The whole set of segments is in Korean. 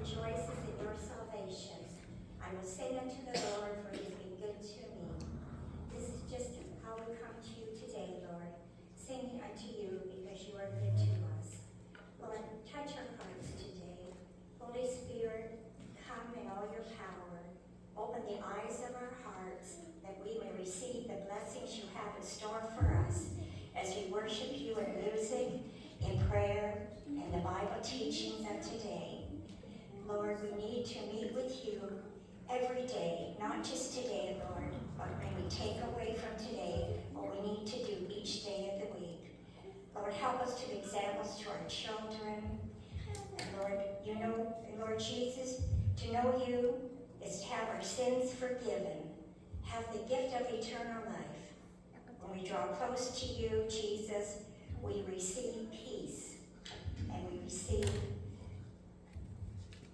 rejoices in your salvation. I will sing unto the Lord, for he has been good to me. This is just how we come to you today, Lord, singing unto you because you are good to us. Lord, touch our hearts today. Holy Spirit, come in all your power. Open the eyes of our hearts that we may receive the blessings you have in store for us as we worship you in music, in prayer, and the Bible teachings of today. Lord, we need to meet with you every day, not just today, Lord, but may we take away from today what we need to do each day of the week. Lord, help us to be examples to our children. And Lord, you know, Lord Jesus, to know you is to have our sins forgiven, have the gift of eternal life. When we draw close to you, Jesus, we receive peace, and we receive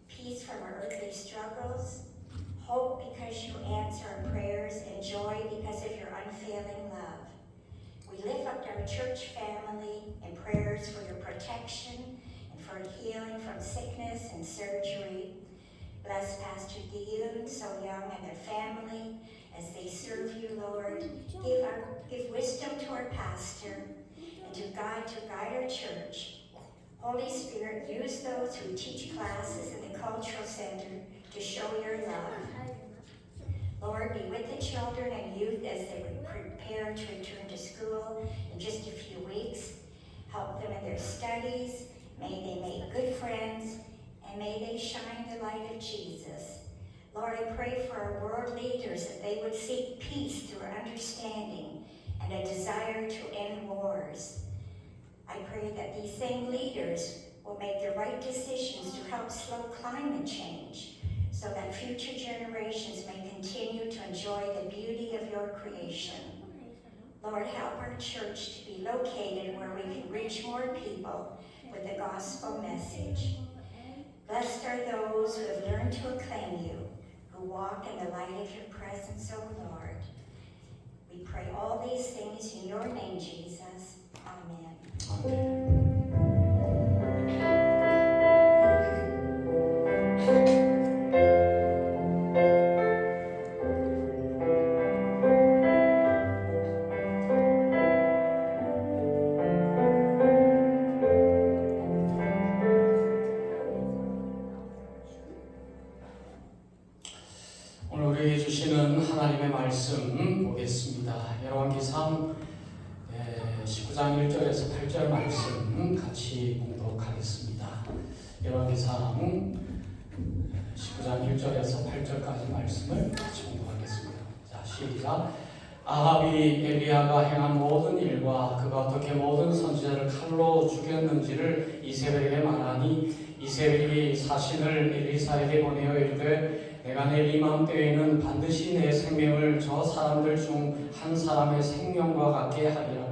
peace from our earthly struggles, hope because you answer our prayers, and joy because of your unfailing love. We lift up our church family in prayers for your protection and for healing from sickness and surgery. Bless Pastor Gideon, so young, and their family as they serve you, Lord. Give wisdom to our pastor and to guide our church. Holy Spirit, use those who teach classes in the cultural center to show your love. Lord, be with the children and youth as they prepare to return to school in just a few weeks. Help them in their studies. May they make good friends, and may they shine the light of Jesus. Lord, I pray for our world leaders that they would seek peace through understanding and a desire to end wars. I pray that these same leaders will make the right decisions to help slow climate change so that future generations may continue to enjoy the beauty of your creation. Lord, help our church to be located where we can reach more people with the gospel message. Blessed are those who have learned to acclaim you, who walk in the light of your presence, O Lord. We pray all these things in your name, Jesus. Amen. 아멘. 오늘 우리에게 주시는 하나님의 말씀 보겠습니다. 열왕기상 19장 1절에서 8절 말씀 같이 봉독하겠습니다. 열왕기상 19장 1절에서 8절까지 말씀을 같이 봉독하겠습니다. 자, 시작. 아합이 엘리야가 행한 모든 일과 그가 어떻게 모든 선지자를 칼로 죽였는지를 이세벨에게 말하니 이세벨이 사신을 엘리사에게 보내어 이르되 내가 내일 이맘때에는 반드시 내 생명을 저 사람들 중 한 사람의 생명과 같게 하리라.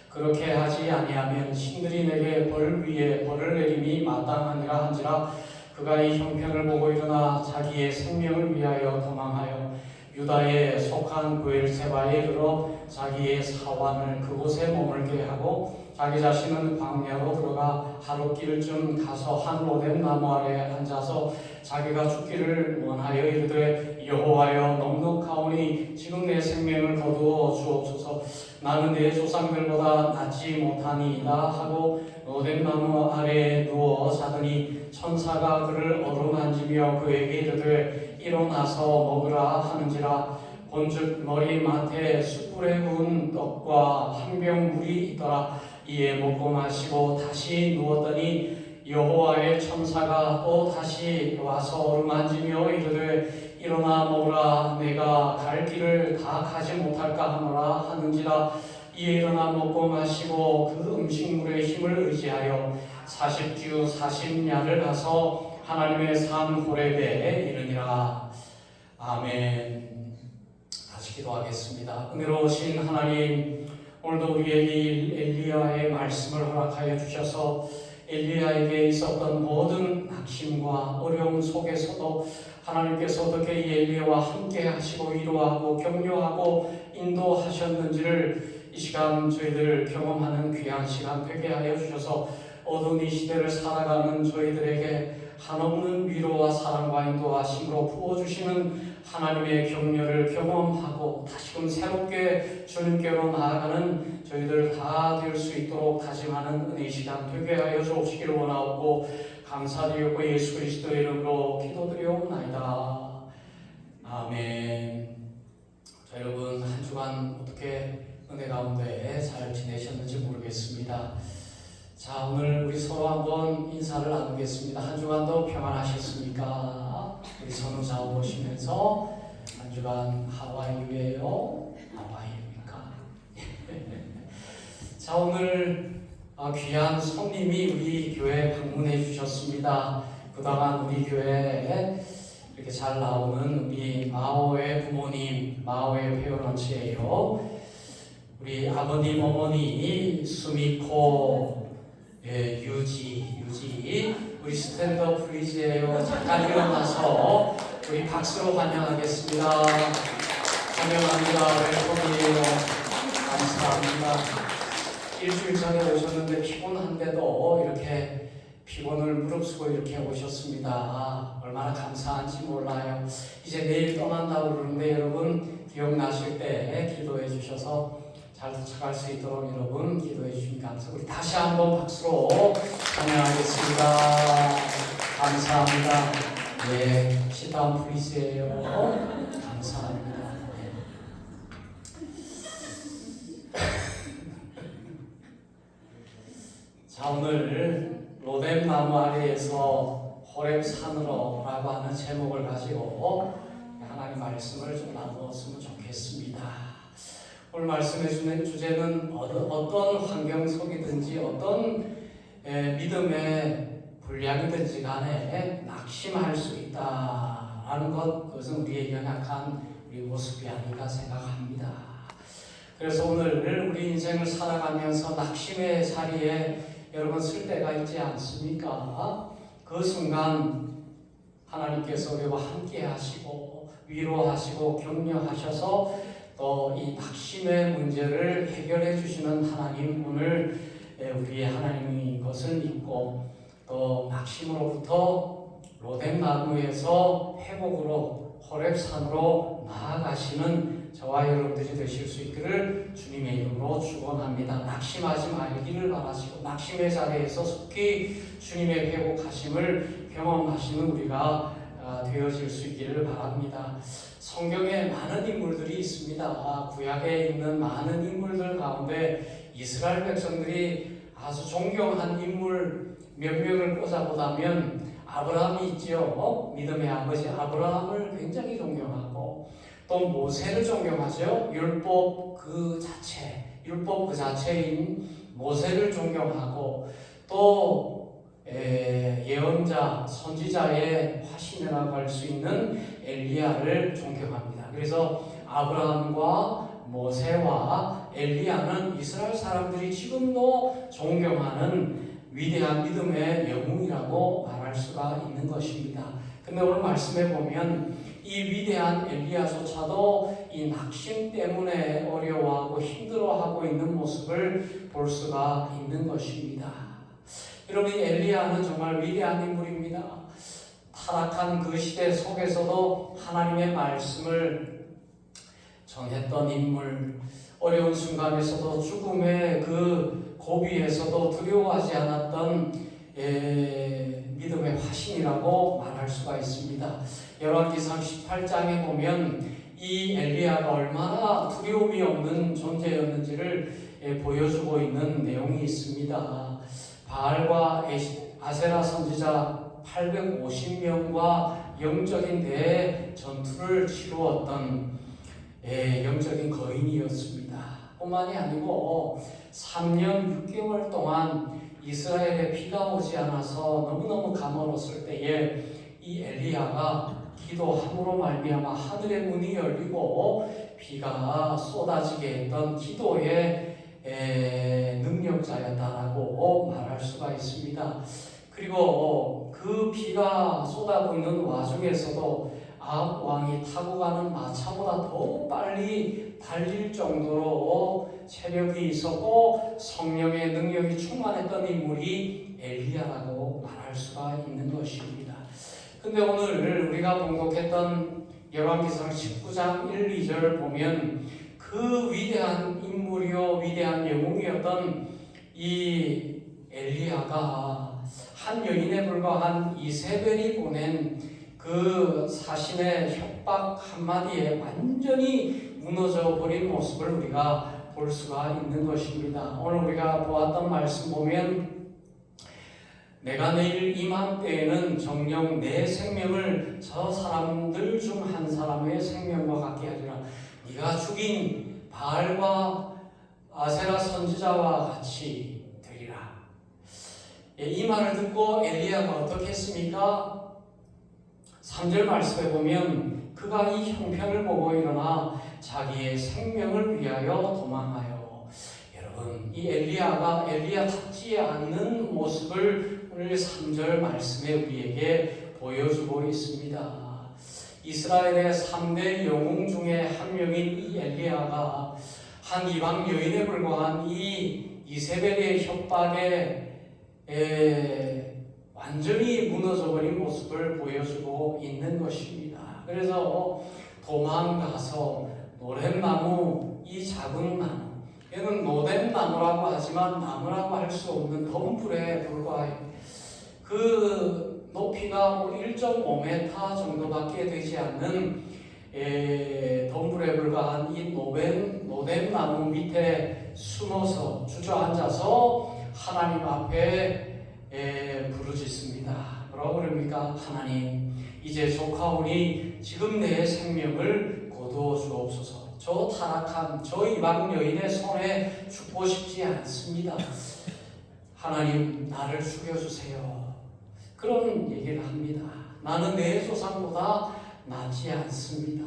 그렇게 하지 아니하면 신들이 내게 벌 위에 벌을 내림이 마땅하니라 한지라. 그가 이 형편을 보고 일어나 자기의 생명을 위하여 도망하여 유다에 속한 브엘세바에 이르러 자기의 사환을 그곳에 머물게 하고 자기 자신은 광야로 들어가 하룻길쯤 가서 한 로뎀 나무 아래 앉아서 자기가 죽기를 원하여 이르되 여호와여 넉넉하오니 지금 내 생명을 거두어 주옵소서. 나는 내 조상들보다 낫지 못하니이다 하고 로뎀 나무 아래에 누워 자더니 천사가 그를 어루만지며 그에게 이르되 일어나서 먹으라 하는지라. 본즉 머리맡에 숯불에 구운 떡과 한 병 물이 있더라. 이에 먹고 마시고 다시 누웠더니 여호와의 천사가 또 다시 와서 어루만지며 이르되 일어나 먹으라. 내가 갈 길을 다 가지 못할까 하노라 하는지라. 이에 일어나 먹고 마시고 그 음식물의 힘을 의지하여 40주 40야를 가서 하나님의 산 호렙에 이르니라. 아멘. 다시 기도하겠습니다. 은혜로우신 하나님, 오늘도 우리에게 엘리야의 말씀을 허락하여 주셔서 엘리야에게 있었던 모든 낙심과 어려움 속에서도 하나님께서 어떻게 이 엘리야와 함께 하시고 위로하고 격려하고 인도하셨는지를 이 시간 저희들 경험하는 귀한 시간 되게 하여 주셔서 어두운 이 시대를 살아가는 저희들에게 한없는 위로와 사랑과 인도하심으로 부어주시는 하나님의 격려를 경험하고 다시금 새롭게 주님께로 나아가는 저희들 다 될 수 있도록 다짐하는 은혜의 시간 되게 하여 주옵시기를 원하옵고 감사드리고 예수 그리스도의 이름으로 기도드리옵나이다. 아멘. 자, 여러분 한 주간 어떻게 은혜 가운데 잘 지내셨는지 모르겠습니다. 자, 오늘 우리 서로 한번 인사를 나누겠습니다. 한 주간도 평안하셨습니까? 우리 선우자 보시면서 한 주간 하와이유예요? 하와이입니까? 자, 오늘 귀한 손님이 우리 교회에 방문해 주셨습니다. 그동안 우리 교회에 이렇게 잘 나오는 우리 마오의 부모님, 마오의 페어런츠예요. 우리 아버님, 어머니 수미코, 유지, 우리 스탠더 프리즈예요. 잠깐 일어나서 우리 박수로 환영하겠습니다. 환영합니다. 웰컴이에요. 감사합니다. 일주일 전에 오셨는데 피곤한데도 이렇게 피곤을 무릅쓰고 이렇게 오셨습니다. 얼마나 감사한지 몰라요. 이제 내일 떠난다고 그러는데 여러분 기억나실 때 기도해 주셔서 잘 도착할 수 있도록 여러분 기도해 주시면 감사합니다. 우리 다시 한번 박수로 환영하겠습니다. 감사합니다. 네, 시다운 프리즈예요. 감사합니다. 자, 오늘 로뎀나무 아래에서 호렙산으로 라고 하는 제목을 가지고 하나님 말씀을 좀 나누었으면 좋겠습니다. 오늘 말씀해 주는 주제는 어떤 환경 속이든지 어떤 믿음의 분량이든지 간에 낙심할 수 있다라는 그것은 우리의 연약한 우리 모습이 아닌가 생각합니다. 그래서 오늘 우리 인생을 살아가면서 낙심의 자리에 여러분 쓸 때가 있지 않습니까? 그 순간 하나님께서 우리와 함께 하시고 위로하시고 격려하셔서 또 이 낙심의 문제를 해결해 주시는 하나님, 오늘 우리의 하나님인 것을 믿고 또 낙심으로부터 로뎀나무에서 회복으로 호렙산으로 나아가시는 저와 여러분들이 되실 수 있기를 주님의 이름으로 축원합니다. 낙심하지 말기를 바라시고 낙심의 자리에서 속히 주님의 회복하심을 경험하시는 우리가 되어질 수 있기를 바랍니다. 성경에 많은 인물들이 있습니다. 구약에 있는 많은 인물들 가운데 이스라엘 백성들이 아주 존경한 인물 몇 명을 꼽아보자면 아브라함이 있죠. 믿음의 아버지 아브라함을 굉장히 존경하고 또 모세를 존경하죠. 율법 그 자체인 모세를 존경하고 또 예언자, 선지자의 화신이라고 할 수 있는 엘리야를 존경합니다. 그래서 아브라함과 모세와 엘리야는 이스라엘 사람들이 지금도 존경하는 위대한 믿음의 영웅이라고 말할 수가 있는 것입니다. 근데 오늘 말씀해 보면 이 위대한 엘리야조차도 이 낙심 때문에 어려워하고 힘들어하고 있는 모습을 볼 수가 있는 것입니다. 여러분, 이 엘리야는 정말 위대한 인물입니다. 타락한 그 시대 속에서도 하나님의 말씀을 전했던 인물, 어려운 순간에서도 죽음의 그 고비에서도 두려워하지 않았던 믿음의 화신이라고 말할 수가 있습니다. 열왕기상 18장에 보면 이 엘리야가 얼마나 두려움이 없는 존재였는지를 보여주고 있는 내용이 있습니다. 바알과 아세라 선지자 850명과 영적인 대전투를 치루었던 영적인 거인이었습니다. 뿐만이 아니고 3년 6개월 동안 이스라엘에 비가 오지 않아서 너무너무 가물었을 때에 이 엘리야가 기도함으로 말미암아 하늘의 문이 열리고 비가 쏟아지게 했던 기도의 능력자였다라고 말할 수가 있습니다. 그리고 그 비가 쏟아붓는 와중에서도 아합 왕이 타고 가는 마차보다 더 빨리 달릴 정도로 체력이 있었고 성령의 능력이 충만했던 인물이 엘리야라고 말할 수가 있는 것입니다. 근데 오늘 우리가 봉독했던 열왕기상 19장 1, 2절 보면 그 위대한 인물이요 위대한 영웅이었던 이 엘리야가 한 여인에 불과한 이세벨이 보낸 그 사신의 협박 한마디에 완전히 무너져 버린 모습을 우리가 볼 수가 있는 것입니다. 오늘 우리가 보았던 말씀 보면 내가 내일 이맘때에는 정녕 내 생명을 저 사람들 중 한 사람의 생명과 같게 하리라. 네가 죽인 바알과 아세라 선지자와 같이 되리라. 이 말을 듣고 엘리야가 어떻게 했습니까? 3절 말씀에 보면 그가 이 형편을 보고 일어나 자기의 생명을 위하여 도망하여. 여러분, 이 엘리야답지 않는 모습을 오늘 3절 말씀에 우리에게 보여주고 있습니다. 이스라엘의 3대 영웅 중에 한 명인 이 엘리야가 한 이방 여인에 불과한 이 이세벨의 협박에 완전히 무너져버린 모습을 보여주고 있는 것입니다. 그래서 도망가서 노랫나무, 이 작은 나무, 얘는 노댓나무라고 하지만 나무라고 할 수 없는 덤불에 불과해요. 그 높이가 1.5m 정도밖에 되지 않는 덤불에 불과한 이 노댓나무 밑에 숨어서 주저앉아서 하나님 앞에 부르짖습니다. 뭐라고 그럽니까? 하나님, 이제 조카오니 지금 내 생명을 거두어 주옵소서. 저 타락한 저 이방 여인의 손에 죽고 싶지 않습니다. 하나님, 나를 죽여주세요. 그런 얘기를 합니다. 나는 내 조상보다 낫지 않습니다.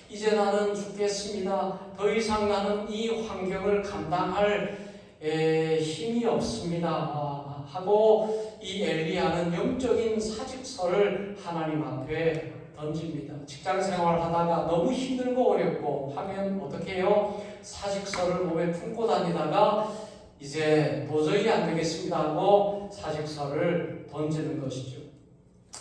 이제 나는 죽겠습니다. 더 이상 나는 이 환경을 감당할 힘이 없습니다. 하고 이 엘리야는 영적인 사직서를 하나님 앞에 던집니다. 직장 생활을 하다가 너무 힘들고 어렵고 하면 어떻게 해요? 사직서를 몸에 품고 다니다가 이제 도저히 안 되겠습니다 하고 사직서를 던지는 것이죠.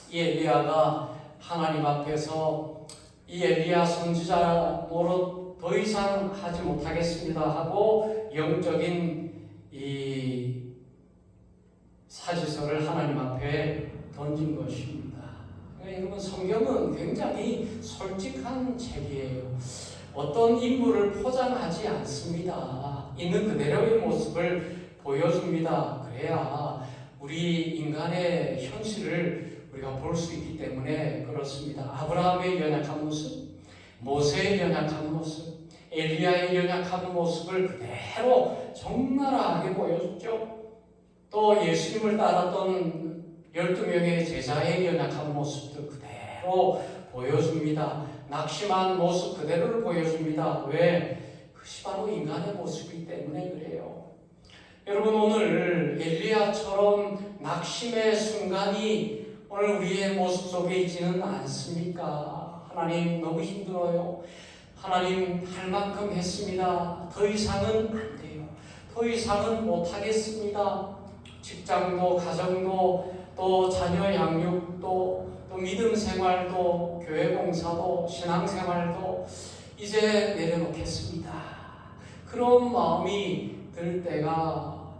이 엘리야가 하나님 앞에서 이 엘리야 선지자 노릇 더 이상 하지 못하겠습니다 하고 영적인 이 사직서를 하나님 앞에 던진 것입니다. 여러분, 성경은 굉장히 솔직한 책이에요. 어떤 인물을 포장하지 않습니다. 있는 그대로의 모습을 보여줍니다. 그래야 우리 인간의 현실을 우리가 볼 수 있기 때문에 그렇습니다. 아브라함의 연약한 모습, 모세의 연약한 모습, 엘리야의 연약한 모습을 그대로 적나라하게 보여줬죠. 또 예수님을 따랐던 12명의 제자의 연약한 모습도 그대로 보여줍니다. 낙심한 모습 그대로를 보여줍니다. 왜? 그것이 바로 인간의 모습이기 때문에 그래요. 여러분, 오늘 엘리야처럼 낙심의 순간이 오늘 우리의 모습 속에 있지는 않습니까? 하나님, 너무 힘들어요. 하나님, 할 만큼 했습니다. 더 이상은 안 돼요. 더 이상은 못하겠습니다. 직장도, 가정도, 또 자녀 양육도, 또 믿음 생활도, 교회 봉사도, 신앙 생활도 이제 내려놓겠습니다. 그런 마음이 들 때가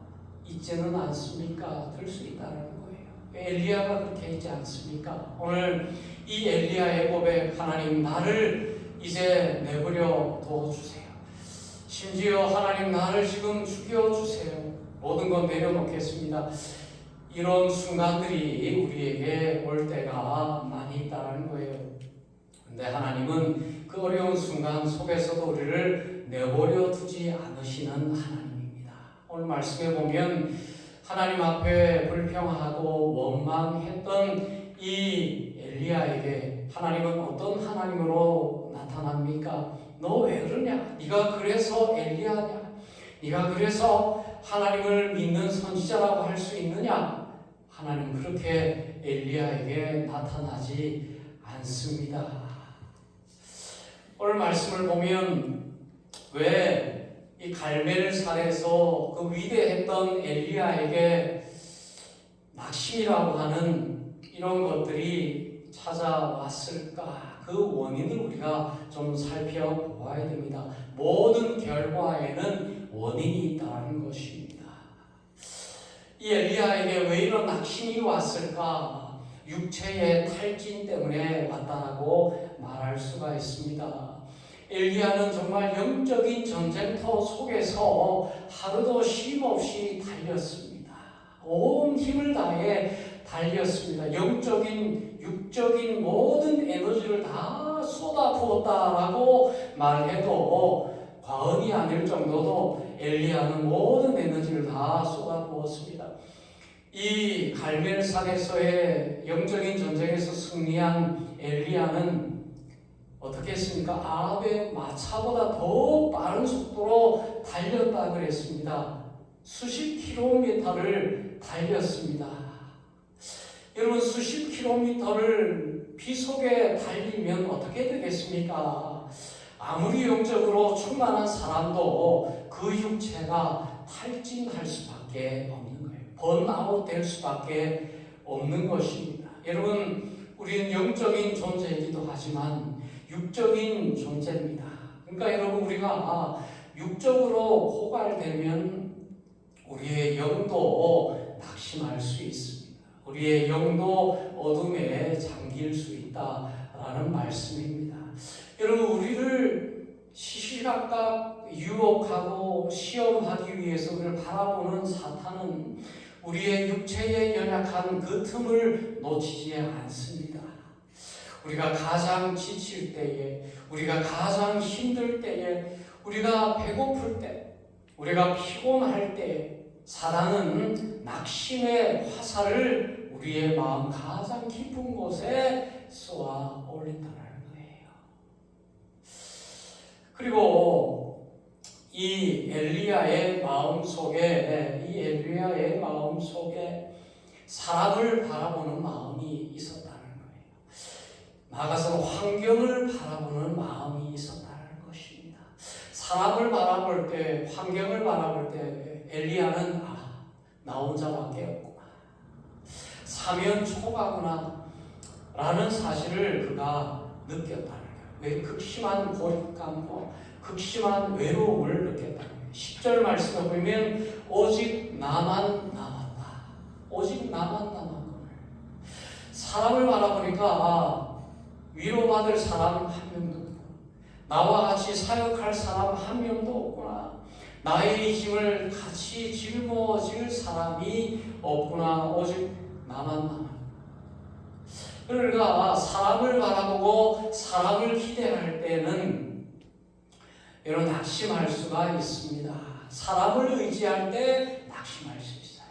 있지는 않습니까? 들 수 있다는 거예요. 엘리야가 그렇게 있지 않습니까? 오늘 이 엘리야의 고백, 하나님, 나를 이제 내버려 둬주세요. 심지어 하나님, 나를 지금 죽여주세요. 모든 건 내려놓겠습니다. 이런 순간들이 우리에게 올 때가 많이 있다는 거예요. 근데 하나님은 그 어려운 순간 속에서도 우리를 내버려 두지 않으시는 하나님입니다. 오늘 말씀에 보면 하나님 앞에 불평하고 원망했던 이 엘리야에게 하나님은 어떤 하나님으로 나타납니까? 너 왜 그러냐? 네가 그래서 엘리야냐? 네가 그래서 하나님을 믿는 선지자라고 할 수 있느냐? 하나님은 그렇게 엘리야에게 나타나지 않습니다. 오늘 말씀을 보면 왜 이 갈멜산에서 그 위대했던 엘리야에게 낙심이라고 하는 이런 것들이 찾아왔을까? 그 원인을 우리가 좀 살펴보아야 됩니다. 모든 결과에는 원인이 있다는 것입니다. 이 엘리야에게 왜 이런 낙심이 왔을까? 육체의 탈진 때문에 왔다라고 말할 수가 있습니다. 엘리야는 정말 영적인 전쟁터 속에서 하루도 쉼없이 달렸습니다. 온 힘을 다해 달렸습니다. 영적인, 육적인 모든 에너지를 다 쏟아부었다라고 말해도 과언이 아닐 정도로 엘리야는 모든 에너지를 다 쏟아부었습니다. 이 갈멜산에서의 영적인 전쟁에서 승리한 엘리야는 어떻게 했습니까? 아합의 마차보다 더 빠른 속도로 달렸다 그랬습니다. 수십 킬로미터를 달렸습니다. 여러분, 수십 킬로미터를 비 속에 달리면 어떻게 되겠습니까? 아무리 영적으로 충만한 사람도 그 육체가 탈진할 수밖에 없는 거예요. 번아웃 될 수밖에 없는 것입니다. 여러분, 우리는 영적인 존재이기도 하지만 육적인 존재입니다. 그러니까 여러분, 우리가 육적으로 고갈되면 우리의 영도 낙심할 수 있습니다. 우리의 영도 어둠에 잠길 수 있다라는 말씀입니다. 여러분, 우리를 시시각각 유혹하고 시험하기 위해서 우리를 바라보는 사탄은 우리의 육체에 연약한 그 틈을 놓치지 않습니다. 우리가 가장 지칠 때에, 우리가 가장 힘들 때에, 우리가 배고플 때, 우리가 피곤할 때에 사단은 낙심의 화살을 우리의 마음 가장 깊은 곳에 쏘아 올린다는 거예요. 그리고 이 엘리야의 마음 속에 사람을 바라보는 마음이 있었다는 거예요. 나아가서 환경을 바라보는 마음이 있었다는 것입니다. 사람을 바라볼 때, 환경을 바라볼 때 엘리야는 나 혼자밖에 없구나, 사면 초가구나 라는 사실을 그가 느꼈다는 거예요. 왜 극심한 고립감과 극심한 외로움을 느꼈다는 거예요. 10절 말씀을 보면 오직 나만 남았다. 오직 나만 남은 거예요. 사람을 바라보니까 위로받을 사람 한 명도 없고, 나와 같이 사역할 사람 한 명도 없구나, 나의 힘을 같이 짊어질 사람이 없구나, 오직 나만 남아. 그러니까 사람을 바라보고 사람을 기대할 때는 여러분 낙심할 수가 있습니다. 사람을 의지할 때 낙심할 수 있어요.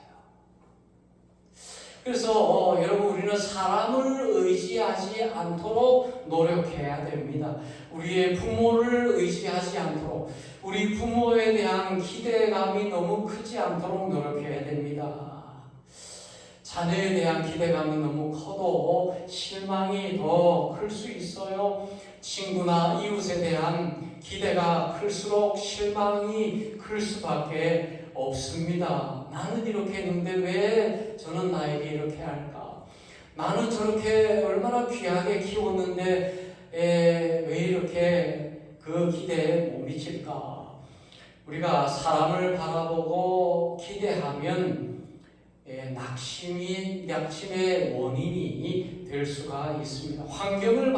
그래서 여러분, 우리는 사람을 의지하지 않도록 노력해야 됩니다. 우리의 부모를 의지하지 않도록, 우리 부모에 대한 기대감이 너무 크지 않도록 노력해야 됩니다. 자녀에 대한 기대감이 너무 커도 실망이 더 클 수 있어요. 친구나 이웃에 대한 기대가 클수록 실망이 클 수밖에 없습니다. 나는 이렇게 했는데 왜 저는 나에게 이렇게 할까? 나는 저렇게 얼마나 귀하게 키웠는데 왜 이렇게 그 기대에 못 미칠까? 우리가 사람을 바라보고 기대하면 낙심의 원인이 될 수가 있습니다. 환경을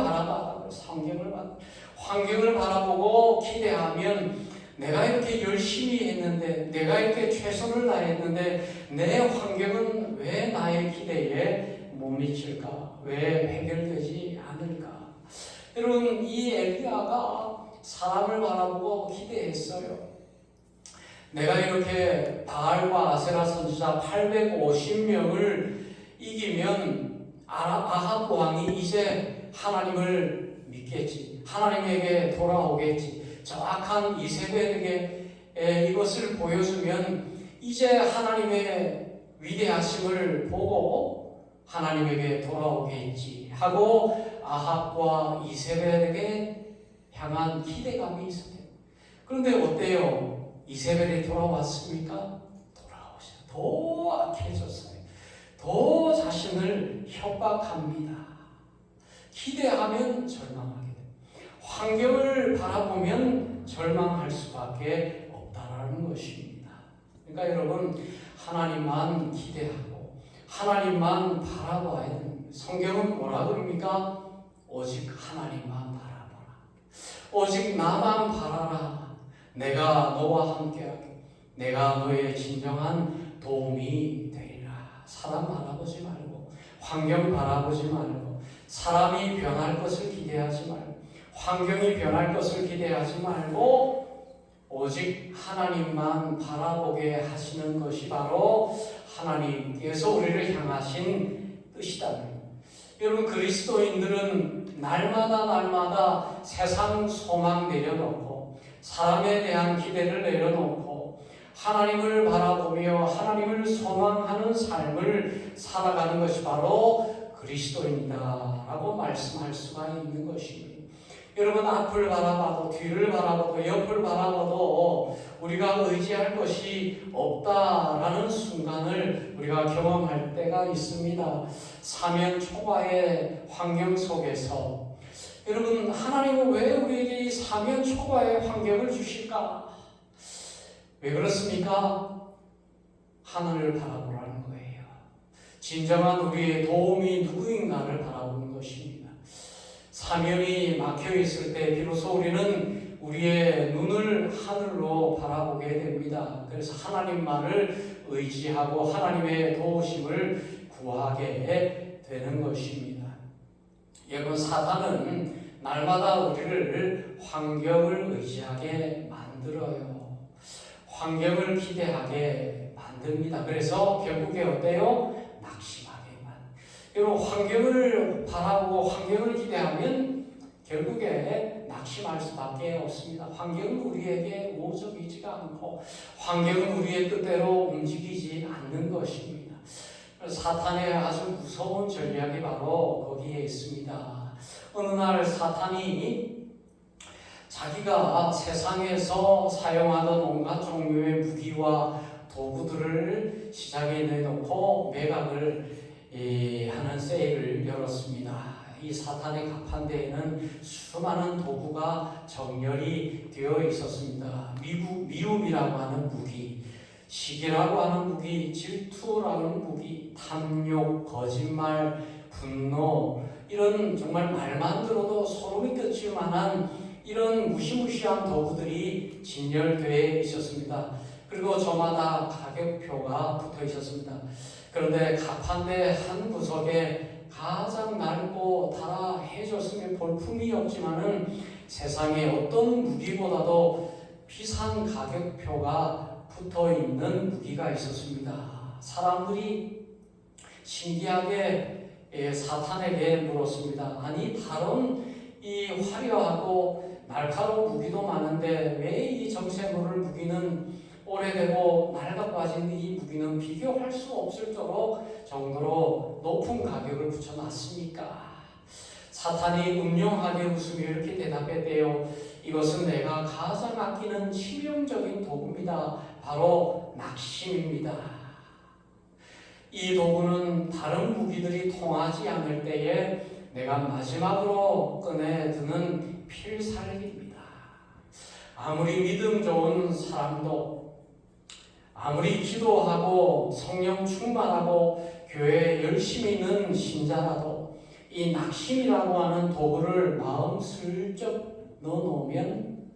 바라보고 기대하면 내가 이렇게 열심히 했는데, 내가 이렇게 최선을 다했는데 내 환경은 왜 나의 기대에 못 미칠까? 왜 해결되지 않을까? 여러분, 이 엘리야가 사람을 바라보고 기대했어요. 내가 이렇게 바알과 아세라 선지자 850명을 이기면 아합 왕이 이제 하나님을 믿겠지, 하나님에게 돌아오겠지, 정확한 이세벨에게 이것을 보여주면 이제 하나님의 위대하심을 보고 하나님에게 돌아오겠지 하고 아합과 이세벨에게 향한 기대감이 있어요. 그런데 어때요? 이세벨이 돌아왔습니까? 돌아오셔. 더 악해졌어요. 더 자신을 협박합니다. 기대하면 절망하게 됩니다. 환경을 바라보면 절망할 수밖에 없다라는 것입니다. 그러니까 여러분, 하나님만 기대하고 하나님만 바라봐야 됩니다. 성경은 뭐라 그럽니까? 오직 하나님만 바라봐라. 오직 나만 바라라. 내가 너와 함께하게. 내가 너의 진정한 도움이 되리라. 사람 바라보지 말고, 환경 바라보지 말고, 사람이 변할 것을 기대하지 말고, 환경이 변할 것을 기대하지 말고, 오직 하나님만 바라보게 하시는 것이 바로 하나님께서 우리를 향하신 뜻이다. 여러분, 그리스도인들은 날마다 세상 소망 내려놓고 사람에 대한 기대를 내려놓고 하나님을 바라보며 하나님을 소망하는 삶을 살아가는 것이 바로 그리스도인이다라고 말씀할 수가 있는 것입니다. 여러분, 앞을 바라봐도 뒤를 바라봐도 옆을 바라봐도 우리가 의지할 것이 없다라는 순간을 우리가 경험할 때가 있습니다. 사면 초과의 환경 속에서 여러분, 하나님은 왜 우리에게 이 사면 초과의 환경을 주실까? 왜 그렇습니까? 하늘을 바라보라는 거예요. 진정한 우리의 도움이 누구인가를 바라보는 것입니다. 사면이 막혀 있을 때 비로소 우리는 우리의 눈을 하늘로 바라보게 됩니다. 그래서 하나님만을 의지하고 하나님의 도우심을 구하게 되는 것입니다. 여러분, 사탄은 날마다 우리를 환경을 의지하게 만들어요. 환경을 기대하게 만듭니다. 그래서 결국에 어때요? 낙심하게만. 여러분, 환경을 바라보고 환경을 기대하면 결국에 낙심할 수밖에 없습니다. 환경은 우리에게 우호적이지가 않고 환경은 우리의 뜻대로 움직이지 않는 것입니다. 사탄의 아주 무서운 전략이 바로 거기에 있습니다. 어느 날 사탄이 자기가 세상에서 사용하던 온갖 종류의 무기와 도구들을 시장에 내놓고 매각을 하는 세일을 열었습니다. 이 사탄의 가판대에는 수많은 도구가 정렬이 되어 있었습니다. 미움이라고 하는 무기, 시기라고 하는 무기, 질투라고 하는 무기, 탐욕, 거짓말, 분노, 이런 정말 말만 들어도 소름이 끼칠 만한 이런 무시무시한 도구들이 진열되어 있었습니다. 그리고 저마다 가격표가 붙어 있었습니다. 그런데 가판대 한 구석에 가장 낡고 달아해졌으면 볼품이 없지만은 세상에 어떤 무기보다도 비싼 가격표가 붙어 있는 무기가 있었습니다. 사람들이 신기하게 사탄에게 물었습니다. 아니, 다른 이 화려하고 날카로운 무기도 많은데 왜 이 정체모를 무기는 오래되고 낡아빠진 이 무기는 비교할 수 없을 정도로 높은 가격을 붙여놨습니까? 사탄이 음흉하게 웃으며 이렇게 대답했대요. 이것은 내가 가장 아끼는 치명적인 도구입니다. 바로 낙심입니다. 이 도구는 다른 무기들이 통하지 않을 때에 내가 마지막으로 꺼내 드는 필살기입니다. 아무리 믿음 좋은 사람도, 아무리 기도하고 성령 충만하고 교회에 열심히 있는 신자라도 이 낙심이라고 하는 도구를 마음 슬쩍 넣어놓으면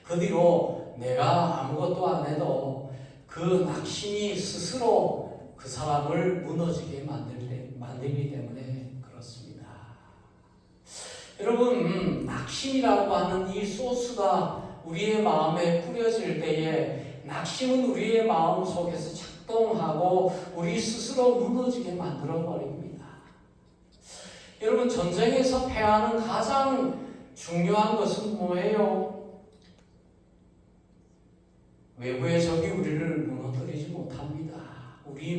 그 뒤로 내가 아무것도 안 해도 그 낙심이 스스로 그 사람을 무너지게 만들기 때문에 그렇습니다. 여러분, 낙심이라고 하는 이 소스가 우리의 마음에 뿌려질 때에 낙심은 우리의 마음 속에서 작동하고 우리 스스로 무너지게 만들어버립니다. 여러분, 전쟁에서 패하는 가장 중요한 것은 뭐예요? 외부의 적이 우리를 무너뜨리지 못합니다. 우리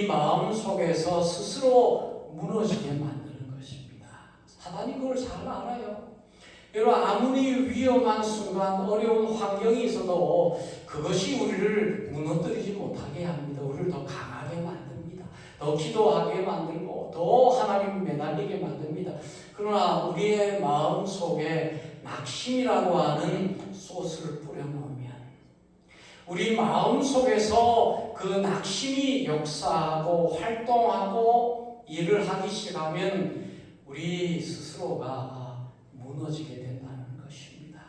마음 속에서 스스로 무너지게 만드는 것입니다. 사단이 그걸 잘 알아요. 여러분, 아무리 위험한 순간, 어려운 환경이 있어도 그것이 우리를 무너뜨리지 못하게 합니다. 우리를 더 강하게 더 기도하게 만들고 더 하나님 매달리게 만듭니다. 그러나 우리의 마음 속에 낙심이라고 하는 소스를 뿌려놓으면 우리 마음 속에서 그 낙심이 역사하고 활동하고 일을 하기 시작하면 우리 스스로가 무너지게 된다는 것입니다.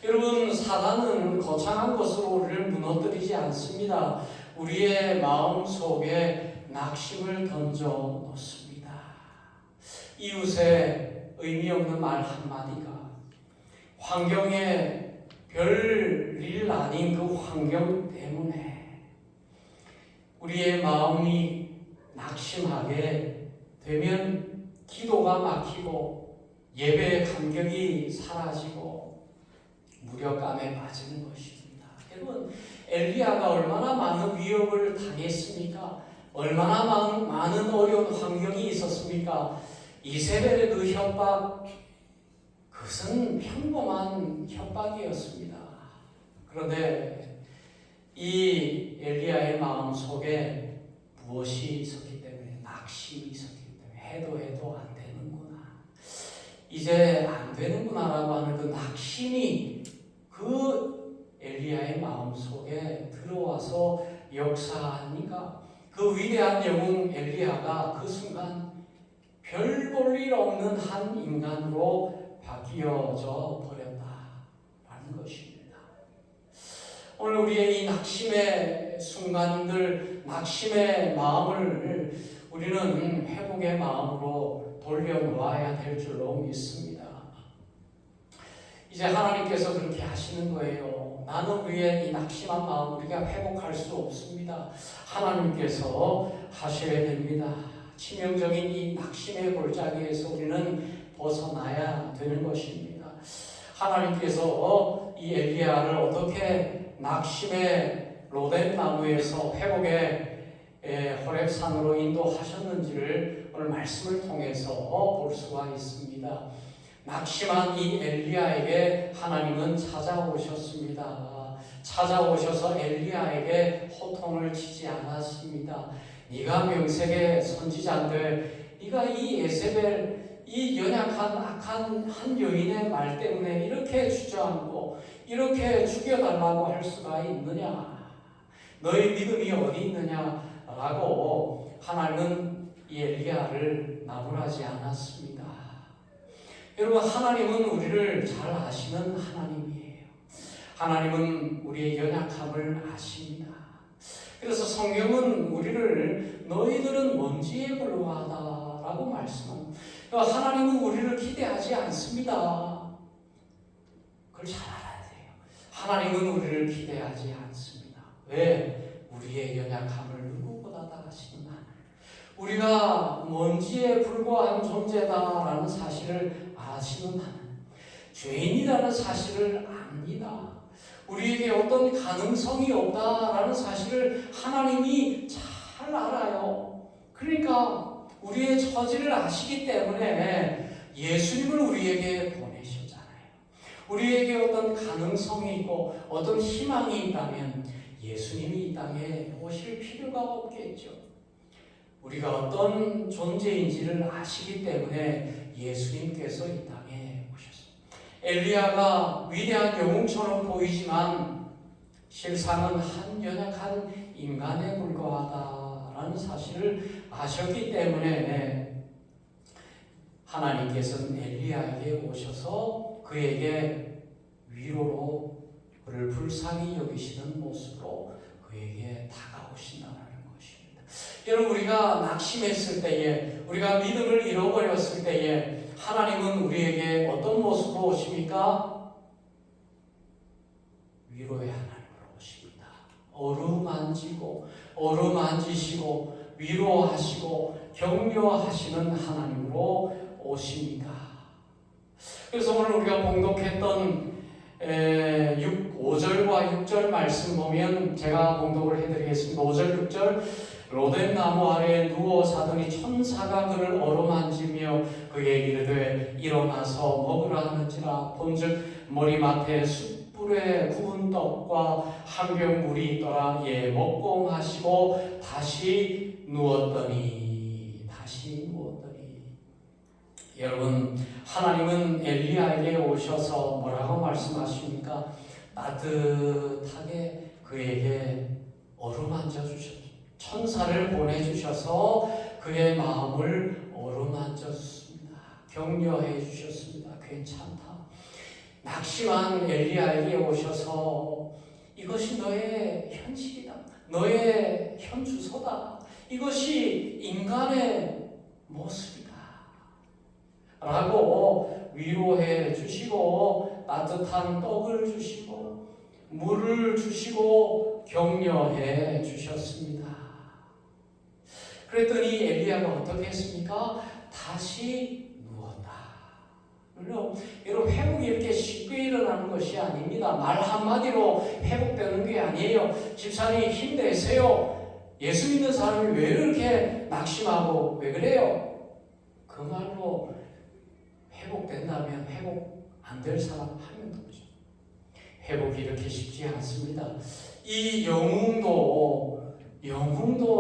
여러분, 사단은 거창한 것으로 우리를 무너뜨리지 않습니다. 우리의 마음 속에 낙심을 던져 놓습니다. 이웃의 의미 없는 말 한마디가 환경에 별일 아닌 그 환경 때문에 우리의 마음이 낙심하게 되면 기도가 막히고 예배의 감격이 사라지고 무력감에 빠지는 것입니다. 여러분, 엘리야가 얼마나 많은 위협을 당했습니까? 얼마나 많은 어려운 환경이 있었습니까? 이세벨의 그 협박, 그것은 평범한 협박이었습니다. 그런데 이 엘리야의 마음 속에 무엇이 있었기 때문에, 낙심이 있었기 때문에 해도 안 되는구나, 이제 안 되는구나라고 하는 그 낙심이 그 엘리야의 마음 속에 들어와서 역사하니까 그 위대한 영웅 엘리야가 그 순간 별 볼 일 없는 한 인간으로 바뀌어져 버렸다라는 것입니다. 오늘 우리의 이 낙심의 순간들, 낙심의 마음을 우리는 회복의 마음으로 돌려놓아야 될 줄로 믿습니다. 이제 하나님께서 그렇게 하시는 거예요. 나는 우리의 이 낙심한 마음 우리가 회복할 수 없습니다. 하나님께서 하셔야 됩니다. 치명적인 이 낙심의 골짜기에서 우리는 벗어나야 되는 것입니다. 하나님께서 이 엘리야를 어떻게 낙심의 로뎀 나무에서 회복의 호렙산으로 인도하셨는지를 오늘 말씀을 통해서 볼 수가 있습니다. 낙심한 이 엘리야에게 하나님은 찾아오셨습니다. 찾아오셔서 엘리야에게 호통을 치지 않았습니다. 네가 명색의 선지자인데 네가 이 예세벨, 이 연약한 악한 한 여인의 말 때문에 이렇게 주저앉고 이렇게 죽여달라고 할 수가 있느냐? 너의 믿음이 어디 있느냐라고 하나님은 이 엘리야를 나무라지 않았습니다. 여러분, 하나님은 우리를 잘 아시는 하나님이에요. 하나님은 우리의 연약함을 아십니다. 그래서 성경은 우리를 너희들은 먼지에 불과하다라고 말씀합니다. 하나님은 우리를 기대하지 않습니다. 그걸 잘 알아야 돼요. 하나님은 우리를 기대하지 않습니다. 왜? 우리의 연약함을 누구보다 다 아시는 하나님. 우리가 먼지에 불과한 존재다라는 사실을 아시는 하나님. 죄인이라는 사실을 압니다. 우리에게 어떤 가능성이 없다라는 사실을 하나님이 잘 알아요. 그러니까 우리의 처지를 아시기 때문에 예수님을 우리에게 보내셨잖아요. 우리에게 어떤 가능성이 있고 어떤 희망이 있다면 예수님이 이 땅에 오실 필요가 없겠죠. 우리가 어떤 존재인지를 아시기 때문에 예수님께서 이 땅에 오셨습니다. 엘리야가 위대한 영웅처럼 보이지만 실상은 한 연약한 인간에 불과하다라는 사실을 아셨기 때문에 하나님께서는 엘리야에게 오셔서 그에게 위로로 그를 불쌍히 여기시는 모습으로 그에게 다가오신다는 것입니다. 여러분, 우리가 낙심했을 때에, 우리가 믿음을 잃어버렸을 때에 하나님은 우리에게 어떤 모습으로 오십니까? 위로의 하나님으로 오십니다. 어루만지시고 위로하시고 격려하시는 하나님으로 오십니다. 그래서 오늘 우리가 봉독했던 5절과 6절 말씀 보면 제가 봉독을 해드리겠습니다. 5절 6절 로뎀 나무 아래에 누워 사더니 천사가 그를 어루만지며 그에게 이르되 일어나서 먹으라 하는지라. 본즉 머리맡에 숯불에 구운 떡과 한 병 물이 있더라. 예, 먹고 마시고 다시 누웠더니 여러분, 하나님은 엘리야에게 오셔서 뭐라고 말씀하십니까? 따뜻하게 그에게 어루만져 주셨죠. 천사를 보내주셔서 그의 마음을 어루만져 주셨습니다. 격려해 주셨습니다. 괜찮다. 낙심한 엘리야에게 오셔서 이것이 너의 현실이다. 너의 현 주소다. 이것이 인간의 모습이다. 라고 위로해 주시고 따뜻한 떡을 주시고 물을 주시고 격려해 주셨습니다. 그랬더니 엘리야가 어떻게 했습니까? 다시 누웠다. 여러분, 회복이 이렇게 쉽게 일어나는 것이 아닙니다. 말 한마디로 회복되는 게 아니에요. 집사님 힘내세요. 예수 믿는 사람이 왜 이렇게 낙심하고 왜 그래요? 그 말로 회복된다면 회복 안 될 사람 한 명도 없죠. 회복이 이렇게 쉽지 않습니다. 이 영웅도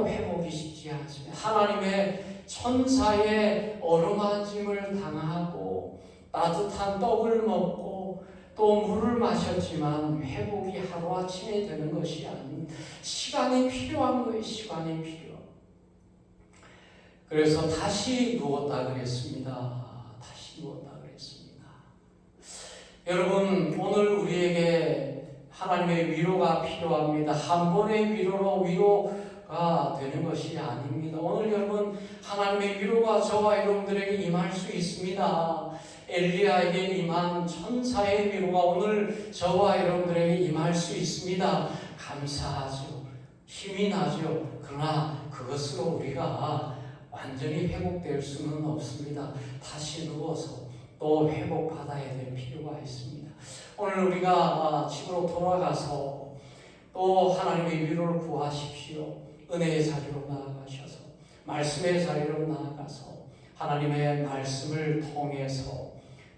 회복이 쉽지 않습니다. 하나님의 천사의 어루만짐을 당하고 따뜻한 떡을 먹고 또 물을 마셨지만 회복이 하루아침에 되는 것이 아닌 시간이 필요한 거예요. 시간이 필요. 그래서 다시 누웠다 그랬습니다. 여러분, 오늘 우리에게 하나님의 위로가 필요합니다. 한 번의 위로로 위로가 되는 것이 아닙니다. 오늘 여러분, 하나님의 위로가 저와 여러분들에게 임할 수 있습니다. 엘리야에게 임한 천사의 위로가 오늘 저와 여러분들에게 임할 수 있습니다. 감사하죠. 힘이 나죠. 그러나 그것으로 우리가 완전히 회복될 수는 없습니다. 다시 누워서 또 회복받아야 될 필요가 있습니다. 오늘 우리가 집으로 돌아가서 또 하나님의 위로를 구하십시오. 은혜의 자리로 나아가셔서 말씀의 자리로 나아가서 하나님의 말씀을 통해서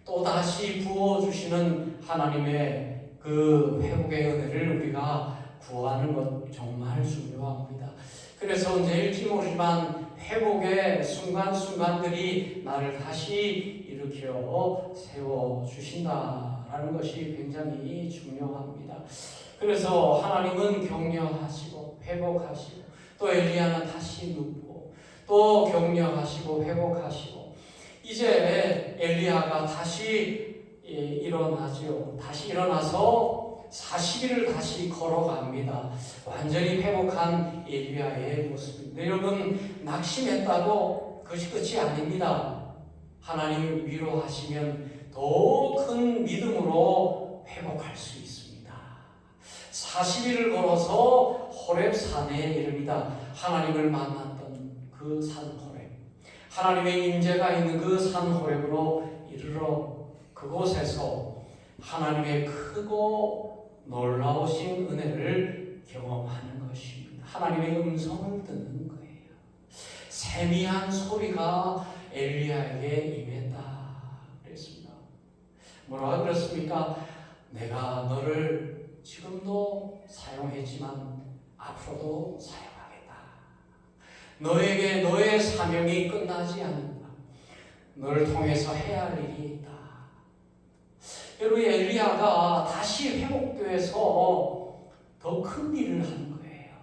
또 다시 부어주시는 하나님의 그 회복의 은혜를 우리가 구하는 것 정말 중요합니다. 그래서 언제일지 모르지만 회복의 순간순간들이 나를 다시 일으켜 세워주신다라는 것이 굉장히 중요합니다. 그래서 하나님은 격려하시고 회복하시고 또 엘리야는 다시 눕고 또 격려하시고 회복하시고 이제 엘리야가 다시 일어나죠. 다시 일어나서 40일을 다시 걸어갑니다. 완전히 회복한 엘리야의 모습입니다. 여러분, 낙심했다고 그것이 끝이 아닙니다. 하나님을 위로하시면 더 큰 믿음으로 회복할 수 있습니다. 40일을 걸어서 호렙산에 이릅니다. 하나님을 만났던 그 산 호렙, 하나님의 임재가 있는 그 산 호렙으로 이르러 그곳에서 하나님의 크고 놀라우신 은혜를 경험하는 것입니다. 하나님의 음성을 듣는 거예요. 세미한 소리가 엘리야에게 임했다 그랬습니다. 뭐라고 그랬습니까? 내가 너를 지금도 사용했지만 앞으로도 사용하겠다. 너에게 너의 사명이 끝나지 않는다. 너를 통해서 해야 할 일이 있다. 여러분, 엘리야가 다시 회복돼서 더 큰 일을 하는 거예요.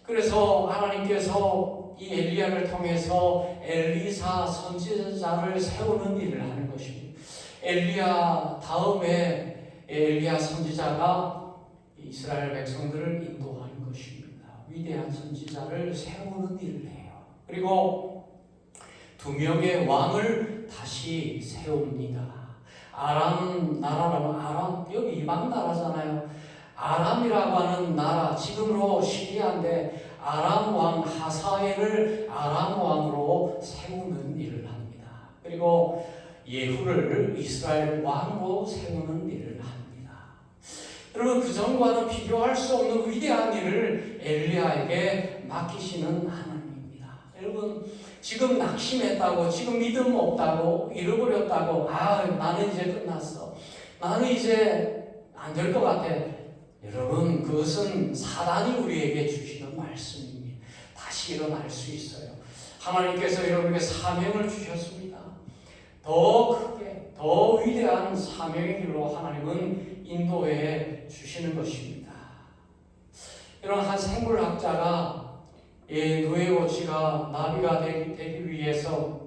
그래서 하나님께서 이 엘리야를 통해서 엘리사 선지자를 세우는 일을 하는 것입니다. 엘리야 다음에 엘리야 선지자가 이스라엘 백성들을 인도하는 것입니다. 위대한 선지자를 세우는 일을 해요. 그리고 2명의 왕을 다시 세웁니다. 아람 나라라면 아람, 여기 이방 나라잖아요. 아람이라고 하는 나라, 지금으로 시리아인데 아람 왕 하사엘을 아람 왕으로 세우는 일을 합니다. 그리고 예후를 이스라엘 왕으로 세우는 일을 합니다. 여러분, 그 전과는 비교할 수 없는 위대한 일을 엘리야에게 맡기시는 하나님입니다. 여러분, 지금 낙심했다고, 지금 믿음 없다고, 잃어버렸다고, 나는 이제 끝났어, 나는 이제 안 될 것 같아. 여러분, 그것은 사단이 우리에게 주시는 말씀입니다. 다시 일어날 수 있어요. 하나님께서 여러분에게 사명을 주셨습니다. 더 크게, 더 위대한 사명의 길로 하나님은 인도해 주시는 것입니다. 이런 한 생물학자가 노예 오치가 나비가 되기 위해서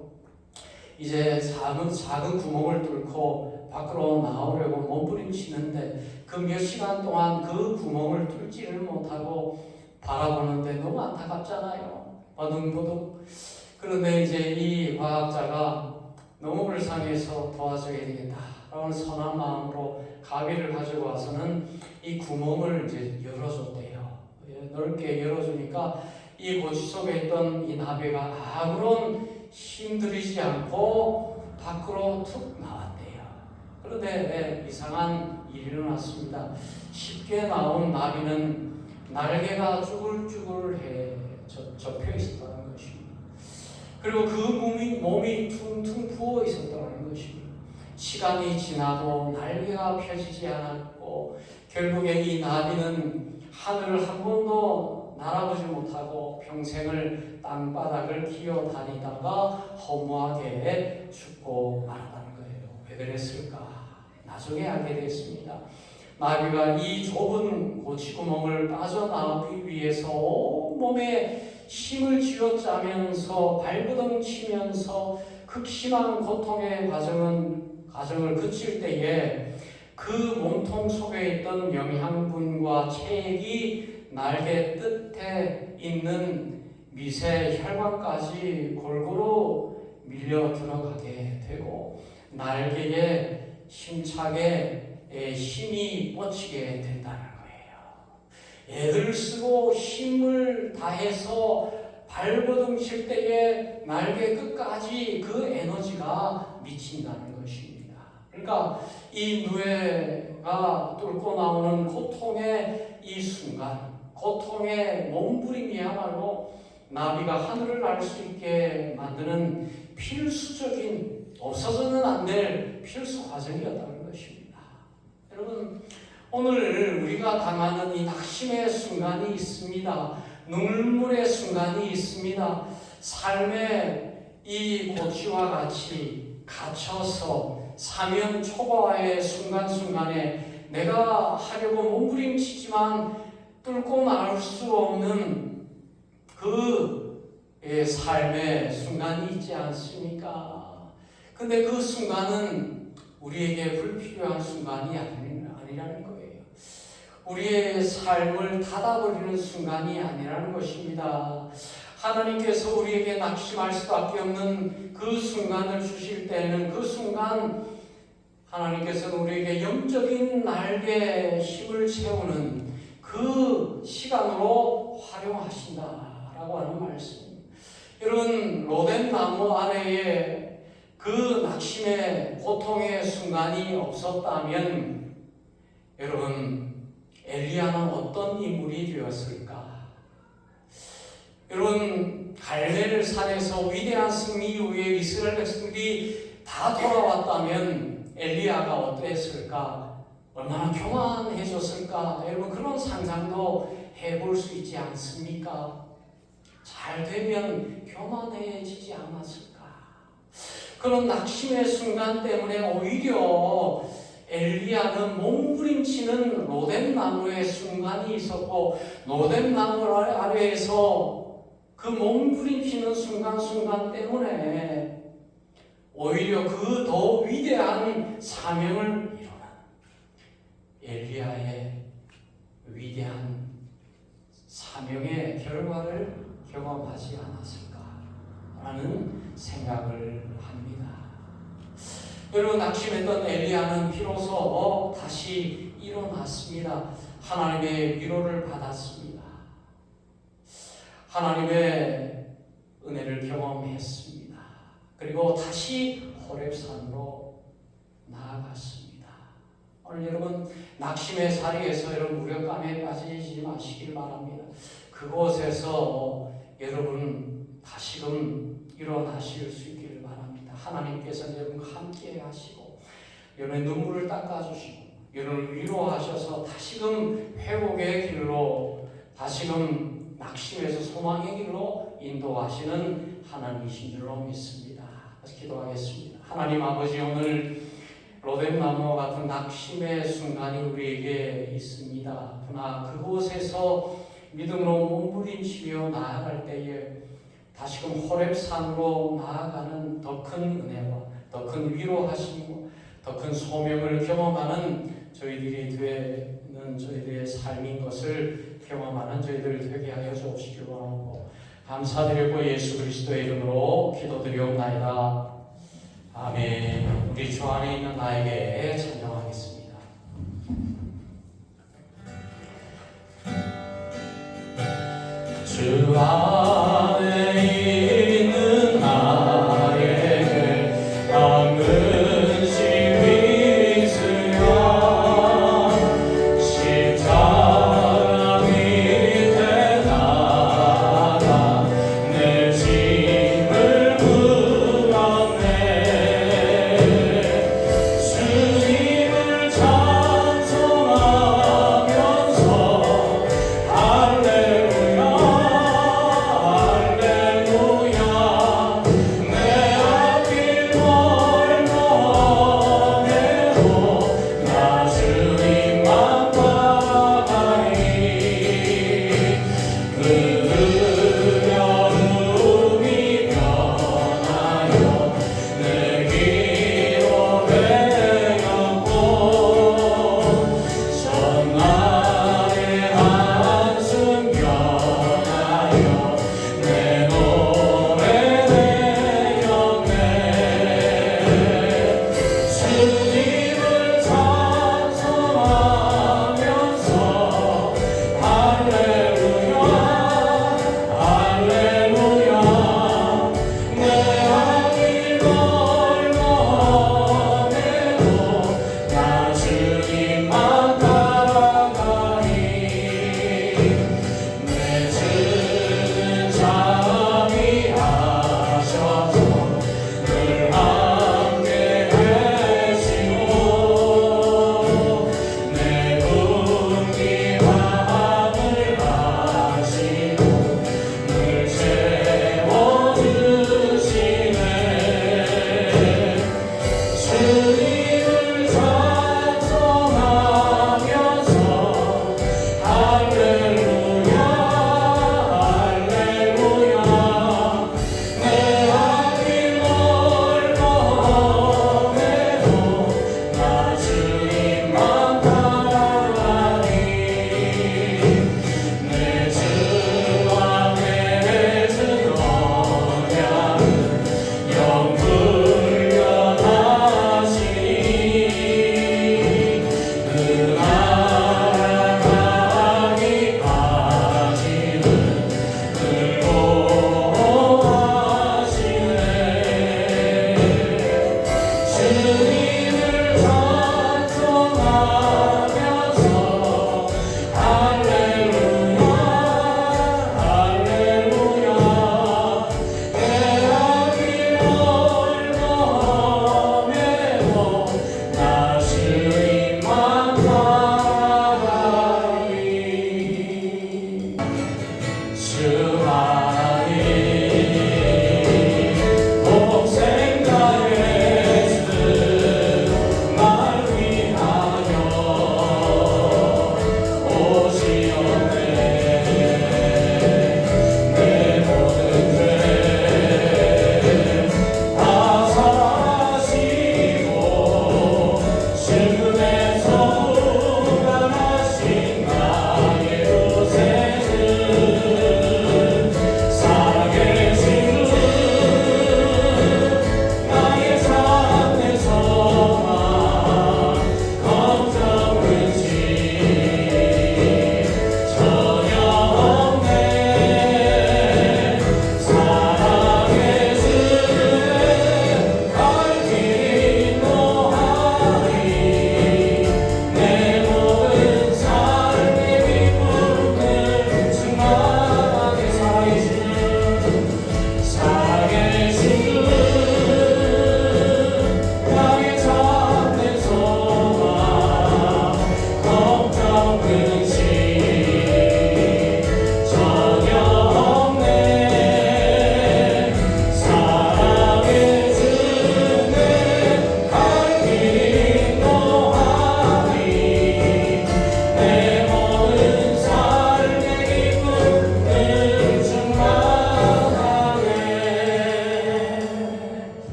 이제 작은 구멍을 뚫고 밖으로 나오려고 몸부림치는데 그 몇 시간 동안 그 구멍을 뚫지를 못하고 바라보는데 너무 안타깝잖아요. 버둥버둥. 그런데 이제 이 과학자가 너무 불쌍해서 도와줘야 되겠다라는 선한 마음으로 가비를 가지고 와서는 이 구멍을 이제 열어줬대요. 넓게 열어주니까 이 고치 속에 있던 이 나비가 아무런 힘들이지 않고 밖으로 툭 나왔대요. 그런데 이상한 일이 일어났습니다. 쉽게 나온 나비는 날개가 쭈글쭈글해 접혀 있었다는 것입니다. 그리고 그 몸이 퉁퉁 부어 있었다는 것입니다. 시간이 지나도 날개가 펴지지 않았고 결국에 이 나비는 하늘을 한 번도 날아보지 못하고 평생을 땅바닥을 기어다니다가 허무하게 죽고 말았다는 거예요. 왜 그랬을까? 나중에 알게 됐습니다. 나비가 이 좁은 고치구멍을 빠져나오기 위해서 온몸에 힘을 쥐어짜면서 발버둥 치면서 극심한 고통의 과정을 거칠 때에 그 몸통 속에 있던 영양분과 체액이 날개 끝에 있는 미세 혈관까지 골고루 밀려 들어가게 되고 날개에 힘차게 힘이 뻗치게 된다는 거예요. 애를 쓰고 힘을 다해서 발버둥 칠 때에 날개 끝까지 그 에너지가 미친다는 것입니다. 그러니까 이 누에가 뚫고 나오는 고통의 이 순간, 고통의 몸부림이야말로 나비가 하늘을 날 수 있게 만드는 필수적인, 없어서는 안 될 필수 과정이었다는 것입니다. 여러분, 오늘 우리가 당하는 이 낙심의 순간이 있습니다. 눈물의 순간이 있습니다. 삶의 이 고치와 같이 갇혀서 사면 초과의 순간순간에 내가 하려고 몸부림치지만 뚫고 나올 수 없는 그 삶의 순간이 있지 않습니까? 근데 그 순간은 우리에게 불필요한 순간이 아니라는 거예요. 우리의 삶을 닫아버리는 순간이 아니라는 것입니다. 하나님께서 우리에게 낙심할 수밖에 없는 그 순간을 주실 때는 그 순간 하나님께서는 우리에게 영적인 날개에 힘을 채우는 그 시간으로 활용하신다라고 하는 말씀입니다. 여러분, 로덴 나무 아래에 그 낙심의 고통의 순간이 없었다면 여러분, 엘리야는 어떤 인물이 되었을까? 여러분, 갈멜 산에서 위대한 승리 이후에 이스라엘 백성들이 다 돌아왔다면 엘리야가 어땠을까? 얼마나 교만해졌을까? 여러분, 그런 상상도 해볼 수 있지 않습니까? 잘 되면 교만해지지 않았을까? 그런 낙심의 순간 때문에 오히려 엘리야는 몸부림치는 로뎀 나무의 순간이 있었고 로뎀 나무 아래에서 그 몸부림치는 순간 때문에 오히려 그 더 위대한 사명을 이루는 엘리야의 위대한 사명의 결과를 경험하지 않았을까라는 생각을 합니다. 여러분, 낙심했던 엘리야는 비로소 다시 일어났습니다. 하나님의 위로를 받았습니다. 하나님의 은혜를 경험했습니다. 그리고 다시 호렙산으로 나아갔습니다. 오늘 여러분, 낙심의 자리에서 여러분 무력감에 빠지지 마시길 바랍니다. 그곳에서 여러분 다시금 일어나실 수 있기를 바랍니다. 하나님께서 여러분과 함께 하시고 여러분의 눈물을 닦아주시고 여러분을 위로하셔서 다시금 회복의 길로, 다시금 낙심에서 소망의 길로 인도하시는 하나님이신 줄로 믿습니다. 그래서 기도하겠습니다. 하나님 아버지, 오늘 로뎀나무와 같은 낙심의 순간이 우리에게 있습니다. 그러나 그곳에서 믿음으로 몸부림치며 나아갈 때에 다시금 호렙산으로 나아가는 더 큰 은혜와 더 큰 위로하심과 더 큰 소명을 경험하는 저희들이 되는 저희들의 삶인 것을 경험하는 저희들 되게 하여 주옵시기 원하고 감사드리고 예수 그리스도의 이름으로 기도드리옵나이다. 아멘. 우리 주 안에 있는 나에게 찬양하겠습니다. 주